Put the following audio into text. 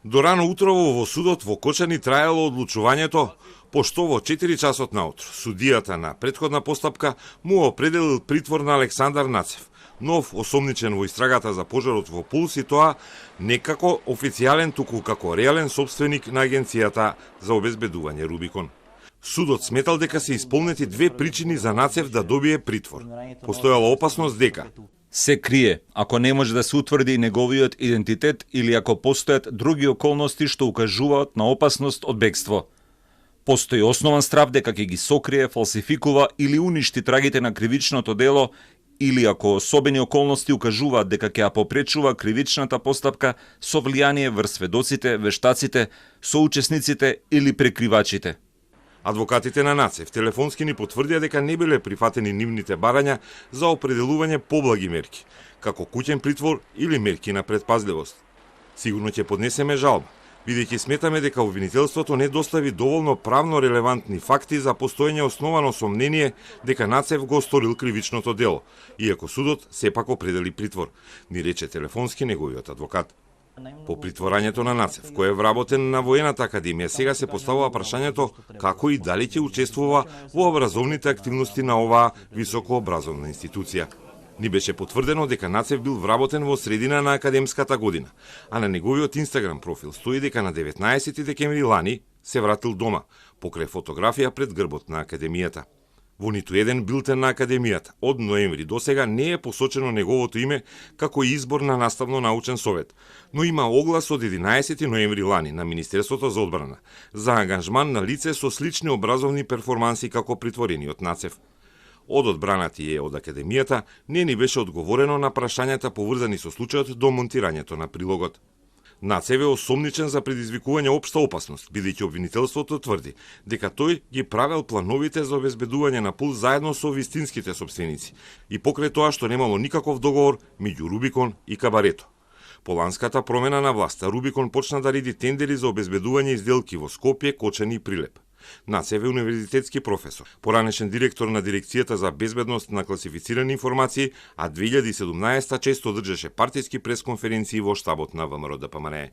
До рано утрово во судот во Кочани траело одлучувањето, пошто во 4 часот наутро судијата на претходна постапка му определил притвор на Александар Нацев, нов осомничен во истрагата за пожарот во Пулс, и тоа не како официјален, туку како реален собственик на агенцијата за обезбедување Рубикон. Судот сметал дека се исполнети две причини за Нацев да добие притвор. Постојала опасност дека се крие ако не може да се утврди неговиот идентитет или ако постојат други околности што укажуваат на опасност од бегство. Постои основан страв дека ќе ги сокрие, фалсификува или уништи трагите на кривичното дело, или ако особени околности укажуваат дека ќе ја попречува кривичната постапка со влијание врз сведоците, вештаците, соучесниците или прекривачите. Адвокатите на Нацев телефонски ни потврдија дека не биле прифатени нивните барања за определување поблаги мерки, како куќен притвор или мерки на предпазливост. Сигурно ќе поднесеме жалба, бидејќи сметаме дека обвинителството не достави доволно правно релевантни факти за постоење основано сомнение дека Нацев го сторил кривичното дело, иако судот сепак определи притвор, ни рече телефонски неговиот адвокат. По притворањето на Нацев, кој е вработен на Воената академија, сега се поставува прашањето како и дали ќе учествува во образовните активности на оваа високообразовна институција. Ни беше потврдено дека Нацев бил вработен во средина на академската година, а на неговиот Инстаграм профил стои дека на 19 декември лани се вратил дома, покрај фотографија пред грбот на академијата. Во ниту еден билтен на академијата од ноември до сега не е посочено неговото име како избор на наставно-научен совет, но има оглас од 11 ноември лани на Министерството за одбрана за ангажман на лице со слични образовни перформанси како притворениот Нацев. Од одбраната и од академијата не ни беше одговорено на прашањата поврзани со случајот до монтирањето на прилогот. Нацев е осомничен за предизвикување општа опасност, бидејќи обвинителството тврди дека тој ги правел плановите за обезбедување на Пулс заедно со вистинските сопственици и покрај тоа што немало никаков договор меѓу Рубикон и Кабарето. По ланската промена на власта, Рубикон почна да реди тендери за обезбедување изделки во Скопје, Кочани и Прилеп. Нацев е универзитетски професор, поранешен директор на Дирекцијата за безбедност на класифицирани информации, а 2017 често држеше партиски пресконференции во штабот на ВМРО-ДПМНЕ.